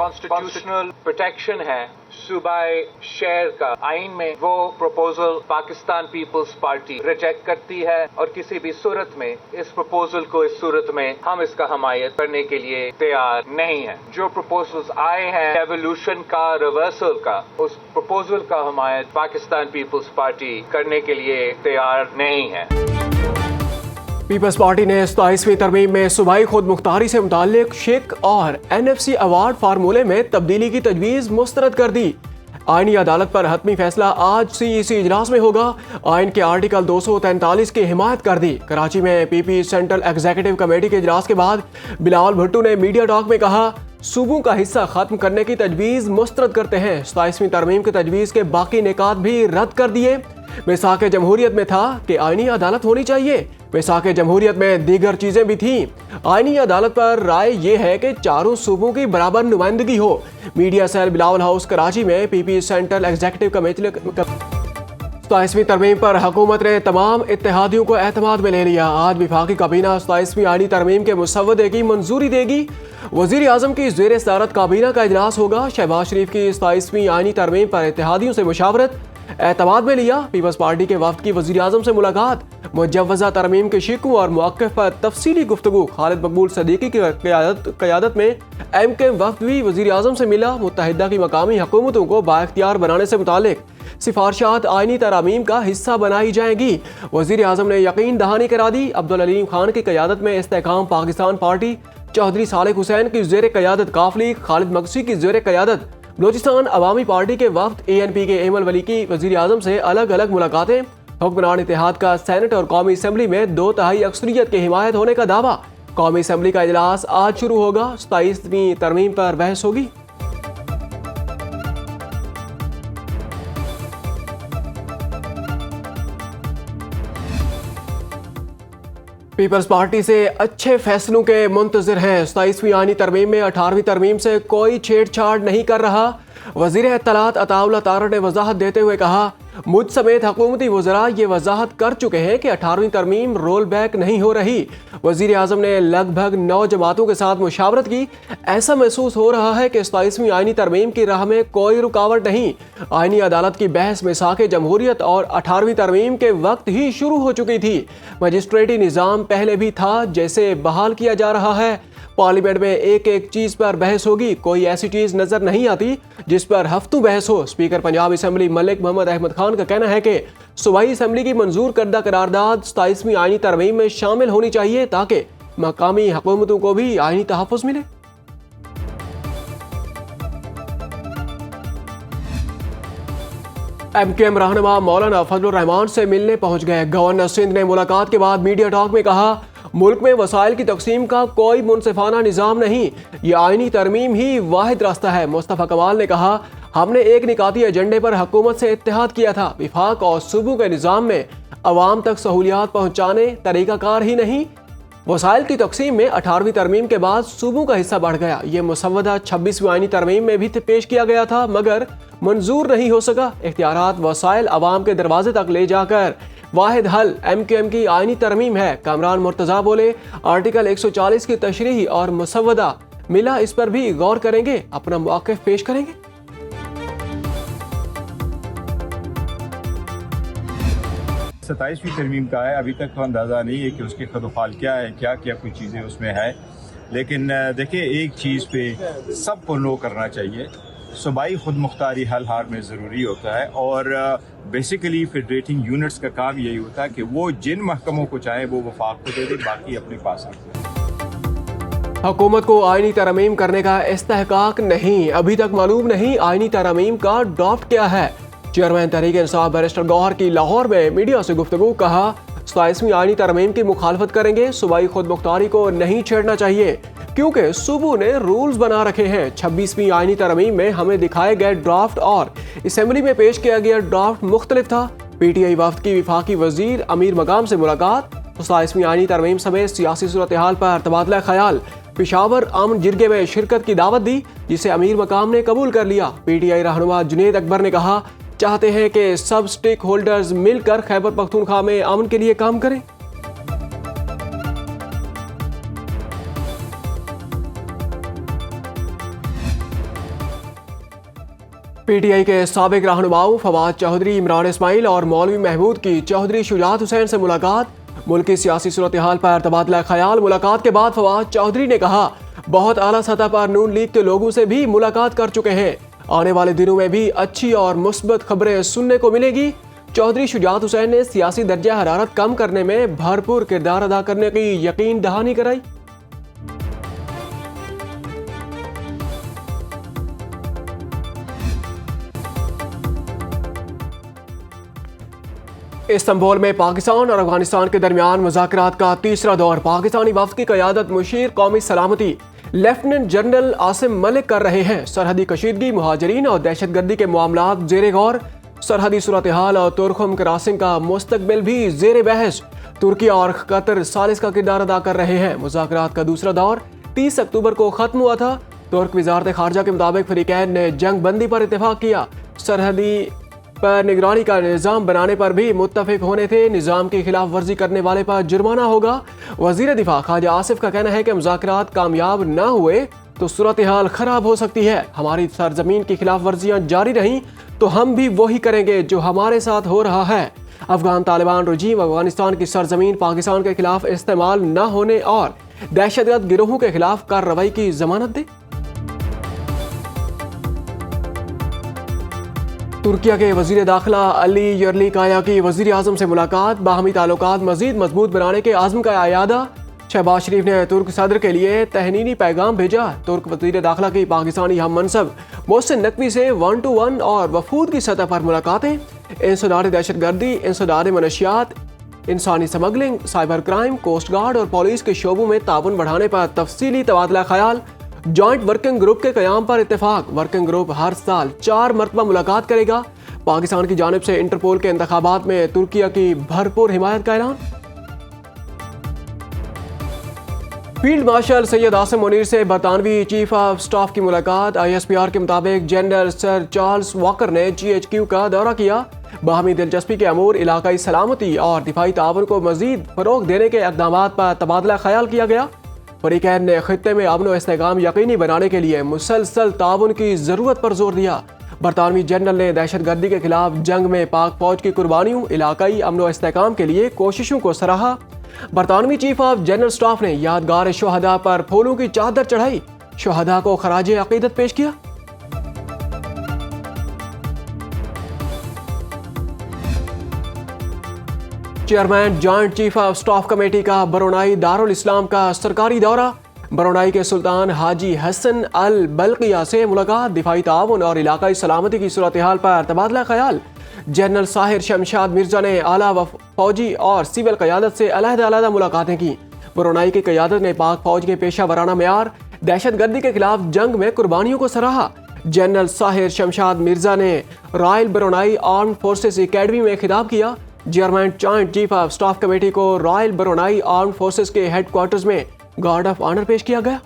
Constitutional protection है सूबाई share का आइन में, वो प्रपोजल पाकिस्तान पीपल्स पार्टी रिजेक्ट करती है और किसी भी सूरत में इस प्रपोजल को इस सूरत में हम इसका हमायत करने के लिए तैयार नहीं है। जो प्रपोजल्स आए हैं एवोल्यूशन का, रिवर्सल का, उस प्रपोजल का हमायत पाकिस्तान पीपल्स पार्टी करने के लिए तैयार नहीं है। पीपल्स पार्टी ने 27वीं तरमीम में सूबाई खुद मुख्तारी से मुताल्लिक शेक और NFC अवार्ड फार्मूले में तब्दीली की तजवीज़ मुस्तरद कर दी। आईनी अदालत पर हतमी फैसला आज CEC इजलास में होगा। आइन के आर्टिकल 243 की हिमायत कर दी। कराची में PP सेंट्रल एग्जीक्यूटिव कमेटी के इजलास के बाद बिलावल भुट्टो ने मीडिया टॉक में कहा, सूबों का हिस्सा खत्म करने की तजवीज़ मुस्तरद करते हैं। 27वीं तरमीम की तजवीज़ के बाकी निकात भी रद्द कर दिए। मिसाक जमहूरियत में था कि आईनी अदालत होनी चाहिए, मिसाक जमहूरियत में दीगर चीजें भी थीं। आईनी अदालत पर राय ये है कि चारों सूबों की बराबर नुमाइंदगी हो। मीडिया सेल बिलावल हाउस कराची में PP सेंट्रल एग्जीक्यूटिव कमेटी 27वीं तरमीम पर हुकूमत ने तमाम इत्तेहादियों को एतमाद में ले लिया। आज विफाकी काबीना 27वीं आईनी तरमीम के मुसव्वदे की मंजूरी देगी। वज़ीर आज़म की ज़ेर सदारत काबीना का इजलास होगा। शहबाज शरीफ की 27वीं आईनी तरमीम पर इत्तेहादियों से मुशावरत, एतमाद में लिया। पीपल्स पार्टी के वफ्द की वज़ीर आज़म से मुलाकात, मुजव्वज़ा तरमीम के शिकू और मौक़िफ़ पर तफसीली गुफ्तगू। खालिद मकबूल सदीकी की क़यादत में MK वफ्द भी वज़ीर आज़म से मिला। मुत्तहिदा की मकामी हुकूमतों को बाइख्तियार बनाने से मुतालिक सिफारशात आईनी तरामीम का हिस्सा बनाई जाएंगी। वज़ीर आज़म ने यकीन दहानी करा दी। अब्दुल अलीम खान की क़यादत में इस्तेहकाम पाकिस्तान पार्टी, चौधरी सालेह हुसैन की ज़ेर क़यादत काफ लीग, खालिद मकसी की ज़ेर क़यादत बलोचिस्तान अवामी पार्टी के वफ्द ANP के एमल वली की वज़ीर आज़म से अलग अलग मुलाकातें। हुक्मरान इत्तेहाद का सेनेट और कौमी असम्बली में 2/3 अक्सरियत की हिमायत होने का दावा। कौमी असम्बली का इजलास आज शुरू होगा। 27वीं तरमीम पर बहस होगी। पीपल्स पार्टी से अच्छे फैसलों के मुंतज़िर हैं। 27वीं आईनी तरमीम में 18वीं तरमीम से कोई छेड़छाड़ नहीं कर रहा। वज़ीर इत्तलात अताउल्लाह तारड़ ने वजाहत देते हुए कहा, मुझ समेत हुकूमती वज़रा ये वजाहत कर चुके हैं कि 18वीं तरमीम रोल बैक नहीं हो रही। वज़ीर आज़म ने लगभग 9 जमातों के साथ मुशावरत की। ऐसा महसूस हो रहा है कि 27वीं आईनी तरमीम की राह में कोई रुकावट नहीं। आईनी अदालत की बहस मिसाक जमहूरियत और 18वीं तरमीम के वक्त ही शुरू हो चुकी थी। मजिस्ट्रेटी निज़ाम पहले भी था, जैसे बहाल किया जा रहा है। पार्लियामेंट में एक एक चीज पर बहस होगी। कोई ऐसी चीज नजर नहीं आती जिस पर हफ्तों बहस हो। स्पीकर पंजाब असम्बली मलिक मोहम्मद अहमद खान का कहना है कि सूबाई असम्बली की मंजूर करदा करारदाद 27वीं आईनी तरमीम में शामिल होनी चाहिए ताकि मकामी हुकूमतों को भी आईनी तहफ़्फ़ुज़ मिले। MKM रहनुमा मौलाना फजलुर रहमान से मिलने पहुंच गए। गवर्नर सिंध ने मुलाकात के बाद मीडिया टॉक में कहा, मुल्क में वसाइल की तकसीम का कोई मुनसिफाना निज़ाम नहीं, ये आईनी तरमीम ही वाहिद रास्ता है। मुस्तफ़ा कमाल ने कहा, हमने एक निकाती एजेंडे पर हुकूमत से इत्तेहाद किया था। विफाक और सूबों के निज़ाम में अवाम तक सहूलियात पहुँचाने तरीक़ाकार ही नहीं। वसाइल की तकसीम में 18वीं तरमीम के बाद सूबों का हिस्सा बढ़ गया। ये मुसव्वदा 26वीं आईनी तरमीम में भी पेश किया गया था मगर मंजूर नहीं हो सका। इख्तियारात वसाइल अवाम के दरवाजे तक ले जाकर वाहिद हल MKM की आईनी तरमीम है। कामरान मुर्तज़ा बोले, आर्टिकल 140 की तशरीह और मुसव्वदा मिला, इस पर भी गौर करेंगे, अपना मौक़िफ़ पेश करेंगे। सत्ताईसवीं तरमीम का है, अभी तक तो अंदाज़ा नहीं है कि उसके खदोखाल क्या है, क्या क्या कुछ चीज़ें उसमें है। लेकिन देखिए, एक चीज़ पे सबको नो करना चाहिए, सूबाई खुद मुख्तारी हल हाल में ज़रूरी होता है और बेसिकली फेडरेटिंग यूनिट्स का काम यही होता है कि वो जिन महकमों को चाहे वो वफाक को दे दे, बाकी अपने पास रखें। हुकूमत को आईनी तरमीम करने का इस्तेहकाक नहीं, अभी तक मालूम नहीं आईनी तरमीम का ड्राफ्ट क्या है। चेयरमैन तहरीक इंसाफ बैरिस्टर गौहर की लाहौर में मीडिया से गुफ्तगू, कहा 27वीं आईनी तरमीम की मुखालफत करेंगे। सूबाई खुद मुख्तारी को नहीं छेड़ना चाहिए क्योंकि सूबों ने रूल्स बना रखे हैं। 26वीं आईनी तरमीम में हमें दिखाए गए ड्राफ्ट और असम्बली में पेश किया गया ड्राफ्ट मुख्तलिफ था। PTI वफ्द की विफाकी वजीर अमीर मकाम से मुलाकात, 27वीं आईनी तरमीम समेत सियासी सूरत हाल पर तबादला ख्याल। पेशावर अमन जिरगे में शिरकत की दावत दी जिसे अमीर मकाम ने कबूल कर लिया। PTI रहनुमा जुनेद अकबर ने कहा, चाहते हैं कि सब स्टेक होल्डर्स मिलकर खैबर पख्तूनख्वा में अमन के लिए काम करें। पीटीआई के साबिक रहनुमाओं फवाद चौधरी, इमरान इस्माइल और मौलवी महमूद की चौधरी शुजात हुसैन से मुलाकात। मुल्क की सियासी सूरत हाल पर तबादला ख्याल। मुलाकात के बाद फवाद चौधरी ने कहा, बहुत आला सतह पर नून लीग के लोगों से भी मुलाकात कर चुके हैं, आने वाले दिनों में भी अच्छी और मुस्बत खबरें सुनने को मिलेगी। चौधरी शुजात हुसैन ने सियासी दर्जा हरारत कम करने में भरपूर किरदार अदा करने की यकीन दहानी कराई। इस्तांबुल में पाकिस्तान और अफगानिस्तान के दरमियान मुज़ाकरात का तीसरा दौर। पाकिस्तानी वफ्द की क़यादत मुशीर कौमी सलामती लेफ्टिनेंट जनरल आसिम मलिक कर रहे हैं। सरहदी कशीदगी, मुहाजिरीन और दहशतगर्दी के मामलात ज़ेर गौर। सरहदी सूरत हाल और तुर्कम क्रॉसिंग का मुस्तकबिल भी ज़ेर बहस। तुर्की और कतर सालिस का किरदार अदा कर रहे हैं। मुज़ाकरात का दूसरा दौर 30 अक्टूबर को ख़त्म हुआ था। तुर्क वज़ारत ख़ारजा के मुताबिक फ़रीक़ैन ने जंग बंदी पर इत्तेफाक किया। सरहदी पर निगरानी का निज़ाम बनाने पर भी मुत्तफिक होने थे। निज़ाम की खिलाफ वर्जी करने वाले पर जुर्माना होगा। वज़ीर दिफा ख्वाजा आसिफ का कहना है कि मुज़ाकरात कामयाब न हुए तो सूरत हाल ख़राब हो सकती है। हमारी सरजमीन की खिलाफ वर्जियाँ जारी रहीं तो हम भी वही करेंगे जो हमारे साथ हो रहा है। अफगान तालिबान रजीम अफगानिस्तान की सरजमीन पाकिस्तान के खिलाफ इस्तेमाल न होने और दहशतगर्द गिरोहों के खिलाफ कार्रवाई की जमानत दे। तुर्किया के वजीर दाखिला अली यर्लिकाया की वजीर आजम से मुलाकात। बाहमी ताल्लुकात मजीद मजबूत बनाने के आज़म का आयादा। शहबाज शरीफ ने तुर्क सदर के लिए तहनीनी पैगाम भेजा। तुर्क वजीर दाखिला की पाकिस्तानी हम मनसब मोहसिन नकवी से 1-to-1 और वफूद की सतह पर मुलाकातें। इंसदाद दहशतगर्दी, इंसदाद मनशियात, इंसानी smuggling, cyber crime, coast guard और पुलिस के शोबों में ताउन बढ़ाने पर तफसीली तबादला ख्याल। जॉइंट वर्किंग ग्रुप के क़याम पर इत्तेफाक। वर्किंग ग्रुप हर साल 4 मरतबा मुलाकात करेगा। पाकिस्तान की जानिब से इंटरपोल के इंतखाबात में तुर्किया की भरपूर हिमायत का ऐलान। फील्ड मार्शल सैयद आसिम मुनीर से बरतानवी चीफ ऑफ स्टाफ की मुलाकात। ISPR के मुताबिक जनरल सर चार्ल्स वॉकर ने GHQ का दौरा किया। बाहमी दिलचस्पी के अमूर, इलाकाई सलामती और दिफाई ताउन को मजीद फरोग देने के इक़दामात पर तबादला ख्याल किया गया। फ़रीक़ैन ने खित्ते में अमन व इस्तेहकाम यकीनी बनाने के लिए मुसलसल ताउन की ज़रूरत पर जोर दिया। बरतानवी जनरल ने दहशतगर्दी के खिलाफ जंग में पाक फौज की कुर्बानियों, इलाकाई अमन व इस्तेहकाम के लिए कोशिशों को सराहा। बरतानवी चीफ ऑफ जनरल स्टाफ ने यादगार शोहदा पर फूलों की चादर चढ़ाई। शोहदा को खराज अकीदत पेश किया। Chairman joint chief of staff committee का बरोनाई दारुल इस्लाम का सरकारी दौरा। बरोनाई के सुल्तान हाजी हसन अल बल्किया से मुलाकात। दिफाई ताउन और इलाकाई सलामती की सूरत हाल पर तबादला ख्याल। जनरल साहिर शमशाद मिर्जा ने आला व फौजी और सिविल क़यादत से अलहदा मुलाकातें की। बरोनाई की क़यादत ने पाक फौज के पेशा वराना मेयार, दहशतगर्दी के खिलाफ जंग में कुर्बानियों को सराहा। जनरल साहिर शमशाद मिर्जा ने रॉयल बरोनाई आर्म्ड फोर्सेस एकेडमी में खिताब किया। Chairman joint chief of staff committee को रॉयल बरोनाई आर्म्ड फोर्सेस के हेडक्वार्टर्स में गार्ड ऑफ ऑनर पेश किया गया।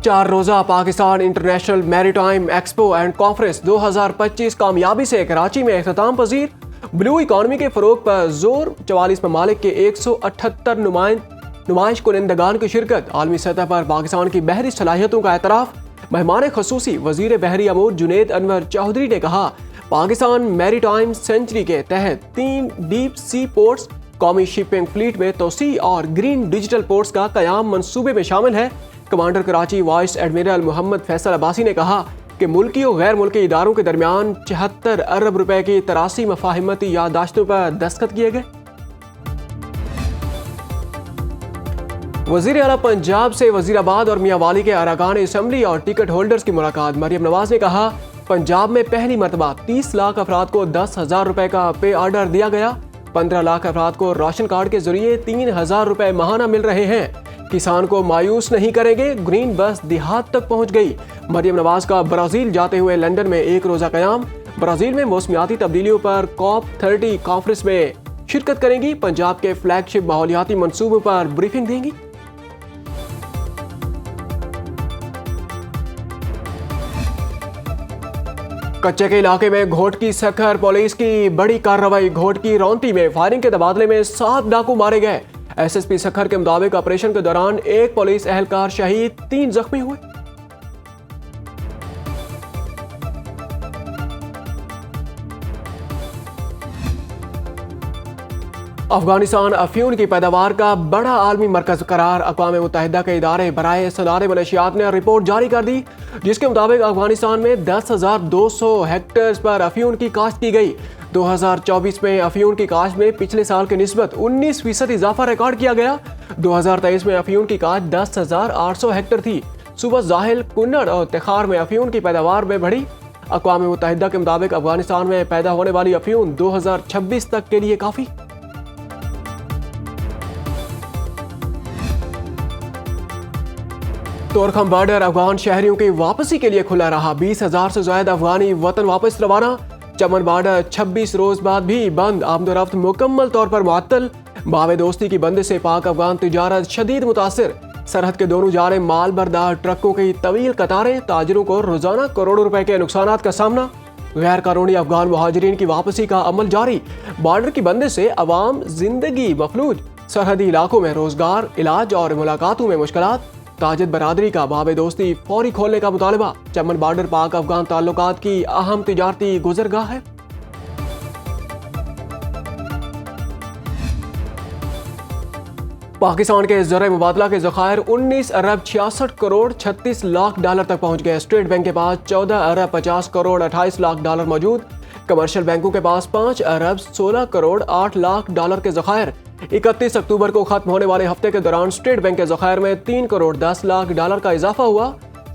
चार रोजा Pakistan international maritime expo and conference 2025 कामयाबी से कराची में इख्तिताम पजीर। ब्लू इकॉनमी के फरोग पर जोर। 44 ममालिक के 178 नुमाइश कुनिंदगान की शिरकत। आलमी सतह पर पाकिस्तान की बहरी सलाहियतों का एतराफ़। मेहमान खसूसी वजीर बहरी अमूर जुनेद अनवर चौधरी ने कहा, पाकिस्तान मैरीटाइम सेंचुरी के तहत 3 डीप सी पोर्ट्स, कौमी शिपिंग फ्लीट में तोसी और ग्रीन डिजिटल पोर्ट्स का कयाम मंसूबे में शामिल है। Commander Karachi vice admiral Mohammad Faisal Abbasi ने कहा कि मुल्की और गैर मुल्की इदारों के दरमियान 74 अरब रुपए की 83 मफाहिमती याददाश्तों पर दस्तखत किए गए। वजीर आला पंजाब से वजीराबाद और मियांवाली के अरकान असम्बली और टिकट होल्डर्स की मुलाकात। मरियम नवाज ने कहा, पंजाब में पहली मरतबा 30 लाख अफराद को 10,000 रुपए का पे ऑर्डर दिया गया। 15 लाख अफराद को राशन कार्ड के जरिए 3,000 रुपए माहाना मिल रहे हैं। किसान को मायूस नहीं करेंगे, ग्रीन बस देहात तक पहुंच गई। मरियम नवाज का ब्राजील जाते हुए लंदन में 1 रोजा कयाम। ब्राजील में मौसमियाती तब्दीलियों पर COP30 कॉन्फ्रेंस में शिरकत करेंगी। पंजाब के फ्लैगशिप माहौलियाती मंसूबों पर ब्रीफिंग देंगी। कच्चे के इलाके में घोट की सखर, पुलिस की बड़ी कार्रवाई। घोट की रौंती में फायरिंग के तबादले में 7 डाकू मारे गए। एसएसपी सखर के मुताबिक ऑपरेशन के दौरान एक पुलिस एहलकार शहीद, 3 जख्मी हुए। अफगानिस्तान अफ्यून की पैदावार का बड़ा आलमी मरकज करार अक़वाम मुत्तहिदा के इदारे बराए सलारे मनशियात ने रिपोर्ट जारी कर दी, जिसके मुताबिक अफगानिस्तान में 10,200 हेक्टेयर पर अफ्यून की काश्त की गई। 2024 में अफ्यून की काश्त में पिछले साल की निस्बत 19% इजाफा रिकॉर्ड किया गया। 2023 में अफ्यून की काश्त 10,800 हेक्टेयर थी। सूबा जाहिल, कुन्नड़ और तिखार में अफ्यून की पैदावार में बढ़ी। अक़वाम मुत्तहिदा के मुताबिक अफगानिस्तान में पैदा होने वाली अफ्यून 2026 तक के लिए काफ़ी। तोरखम बॉर्डर अफगान शहरियों की वापसी के लिए खुला रहा। 20,000 से ज्यादा अफगानी वतन वापस रवाना। चमन बॉर्डर 26 रोज बाद भी बंद, आमदोरफ्त मुकम्मल तौर पर मुअत्तल। बावे दोस्ती की बंदिश से पाक अफगान तिजारत शदीद मुतासिर। सरहद के दोनों जारे माल बरदार ट्रकों की तवील कतारें, ताजरों को रोजाना करोड़ों रुपए के नुकसानात का सामना। गैर कानूनी अफगान मुहाजिरीन की वापसी का अमल जारी। बॉर्डर की बंदिश से अवाम जिंदगी मफलूज। सरहदी इलाकों में रोजगार, इलाज और मुलाकातों में मुश्किलात। ताजिद बरादरी का बाबे दोस्ती फौरी खोलने का मुतालबा। चमन बॉर्डर पाक अफगान ताल्लुकात की अहम तिजारती गुजरगाह है। पाकिस्तान के ज़र मुबादला के ज़खायर 19 अरब 66 करोड़ 36 लाख डॉलर तक पहुंच गए। स्टेट बैंक के पास 14 अरब 50 करोड़ 28 लाख डॉलर मौजूद। कमर्शियल बैंकों के पास 5 अरब 16 करोड़ 8 लाख डॉलर के ज़खायर। 31 अक्टूबर को खत्म होने वाले हफ्ते के दौरान स्टेट बैंक के ज़खायर में 3 करोड़ 10 लाख डॉलर का इजाफा हुआ।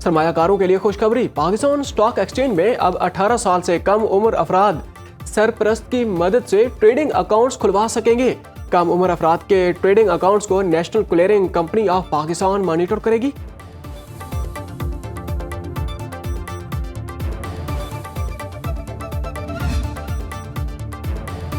सरमायाकारों के लिए खुशखबरी, पाकिस्तान स्टॉक एक्सचेंज में अब 18 साल से कम उम्र अफराद सरपरस्त की मदद से ट्रेडिंग अकाउंट्स खुलवा सकेंगे। कम उम्र अफराद के ट्रेडिंग अकाउंट्स को national clearing company of Pakistan monitor करेगी।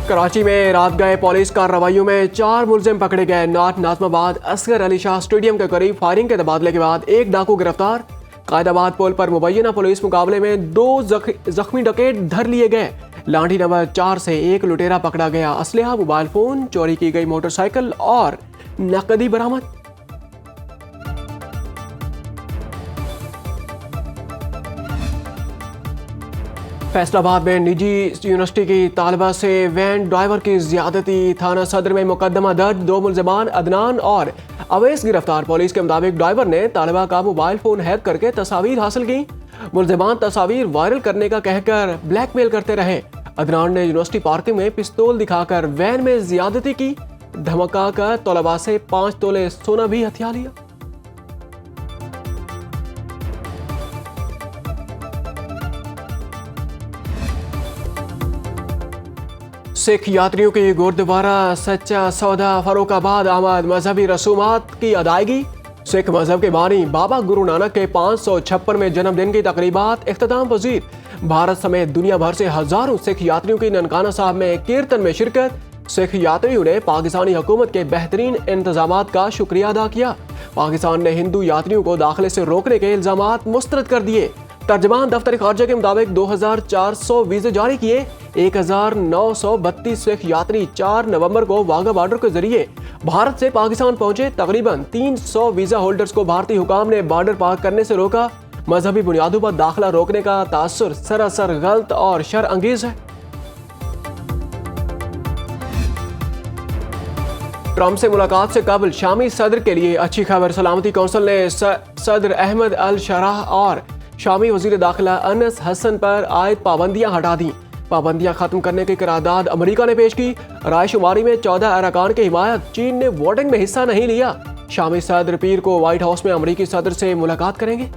कराची में रात गए पुलिस कार्रवाइयों में 4 मुलजिम पकड़े गए। नॉर्थ नाज़माबाद असगर अली शाह स्टेडियम के करीब फायरिंग के तबादले के बाद एक डाकू गिरफ्तार। कायदाबाद पुल पर मुबैना पुलिस मुकाबले में 2 जख्मी डकैत धर लिए गए। लाठी नंबर 4 से एक लुटेरा पकड़ा गया। असलहा, मोबाइल फोन, चोरी की गई मोटरसाइकिल और नकदी बरामद। फैसलाबाद में निजी यूनिवर्सिटी की तालिबा से वैन ड्राइवर की ज्यादती। थाना सदर में मुकदमा दर्ज। 2 मुलजमान अदनान और अवैस गिरफ्तार। पुलिस के मुताबिक ड्राइवर ने तालिबा का मोबाइल फोन हैक करके तस्वीर हासिल की। मुलजमान तस्वीर वायरल करने का कहकर ब्लैकमेल करते रहे। अदनान ने यूनिवर्सिटी पार्किंग में पिस्तौल दिखाकर वैन में ज्यादती की। धमका कर तलबा से 5 तोले सोना भी हथिया लिया। सिख यात्रियों की गुरुद्वारा सच्चा सौदा फरोखाबाद आमद मजहबी रसूमात की अदायगी। सिख मजहब के बानी बाबा गुरु नानक के 556वें जन्मदिन की तकरीबात इख्तिताम पजीर। भारत समेत दुनिया भर से हजारों सिख यात्रियों की ननकाना साहब में कीर्तन में शिरकत। सिख यात्रियों ने पाकिस्तानी हुकूमत के बेहतरीन इंतजामात का शुक्रिया अदा किया। पाकिस्तान ने हिंदू यात्रियों को दाखिले से रोकने के इल्जामात मुस्तरद कर दिए। तर्जमान दफ्तर खारजा के मुताबिक 2400 वीजे जारी किए। 1932 सिख यात्री 4 नवंबर को वाघा बॉर्डर के जरिए भारत से पाकिस्तान पहुंचे। तकरीबन 300 वीजा होल्डर्स को भारतीय हुकाम ने बॉर्डर पार करने से रोका। मजहबी बुनियादों पर दाखिला रोकने का तासुर सरासर गलत और शर अंगेज है। ट्रंप से मुलाकात से कबल शामी सदर के लिए अच्छी खबर। सलामती कौंसिल ने सदर अहमद अल शराह और शामी वजीर दाखिला अनस हसन पर आयद पाबंदियां हटा दी। पाबंदियां खत्म करने की करारदाद अमेरिका ने पेश की। रायशुमारी में 14 अरकान की हिमायत। चीन ने वोटिंग में हिस्सा नहीं लिया। शामी सदर पीर को व्हाइट हाउस में अमेरिकी सदर से मुलाकात करेंगे।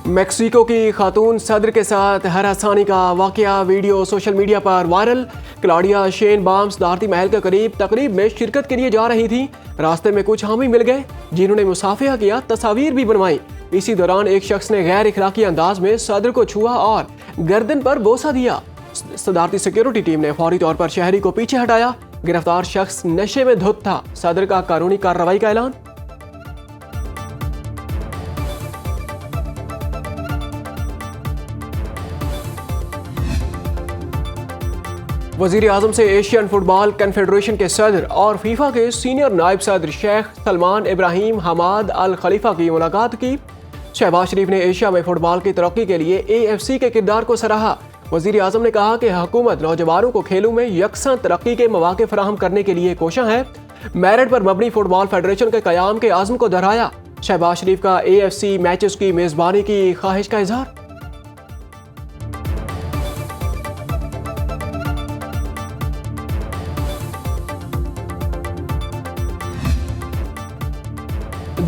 मेक्सिको की खातून सदर के साथ हरासानी का वाकया वीडियो सोशल मीडिया पर वायरल। क्लाउडिया शेनबाम सदारती महल के करीब तकरीब में शिरकत के लिए जा रही थी। रास्ते में कुछ हामी मिल गए जिन्होंने मुसाफिया किया, तस्वीर भी बनवाई। इसी दौरान एक शख्स ने गैर इखलाकी अंदाज में सदर को छुआ और गर्दन पर बोसा दिया। सदारती सिक्योरिटी टीम ने फौरी तौर पर शहरी को पीछे हटाया। गिरफ्तार शख्स नशे में धुत था। सदर का कानूनी कार्रवाई का ऐलान। वजीर आजम से एशियन फुटबॉल कन्फेडरेशन के सदर और फीफा के सीनियर नायब सदर शेख सलमान इब्राहिम हमाद अल खलीफा की मुलाकात की। शहबाज शरीफ ने एशिया में फुटबॉल की तरक्की के लिए AFC के किरदार को सराहा। वजीर आजम ने कहा कि हुकूमत नौजवानों को खेलों में यकसा तरक्की के मौके फराहम करने के लिए कोशिश है। मेरिट पर मबनी फुटबॉल फेडरेशन के क़याम के आज़म को दोहराया। शहबाज शरीफ का AFC मैचेस की मेज़बानी की ख्वाहिश का इजहार।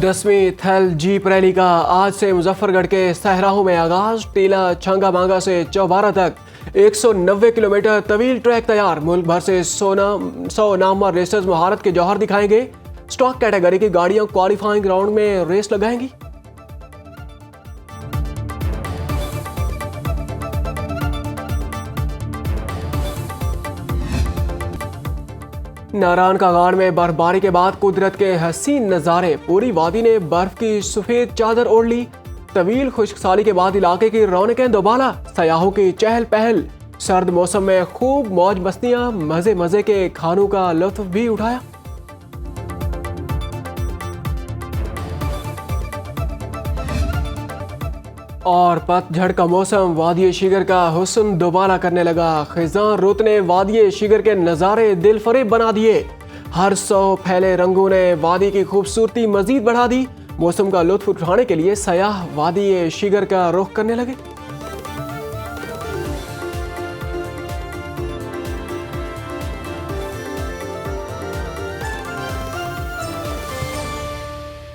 दसवीं थल जीप रैली का आज से मुजफ्फरगढ़ के सहराहों में आगाज। टीला छंगा मांगा से चौबारा तक 190 किलोमीटर तवील ट्रैक तैयार। मुल्क भर से 100 नामवर रेसर्स महारत के जौहर दिखाएंगे। स्टॉक कैटेगरी की गाड़ियां क्वालिफाइंग राउंड में रेस लगाएंगी। नारायण का गाड़ में बर्फबारी के बाद कुदरत के हसीन नज़ारे। पूरी वादी ने बर्फ की सफेद चादर ओढ़ ली। तवील खुश्कसाली के बाद इलाके की रौनकें दोबाला। सयाहों की चहल पहल। सर्द मौसम में खूब मौज मस्तियां, मजे मजे के खानों का लुत्फ भी उठाया। और पतझड़ का मौसम वादी शिगर का हुस्न दोबारा करने लगा। खिज़ां रुत ने वादी शिगर के नज़ारे दिल फरेब बना दिए। हर 100 फैले रंगों ने वादी की खूबसूरती मजीद बढ़ा दी। मौसम का लुत्फ उठाने के लिए सयाह वादी शिगर का रुख करने लगे।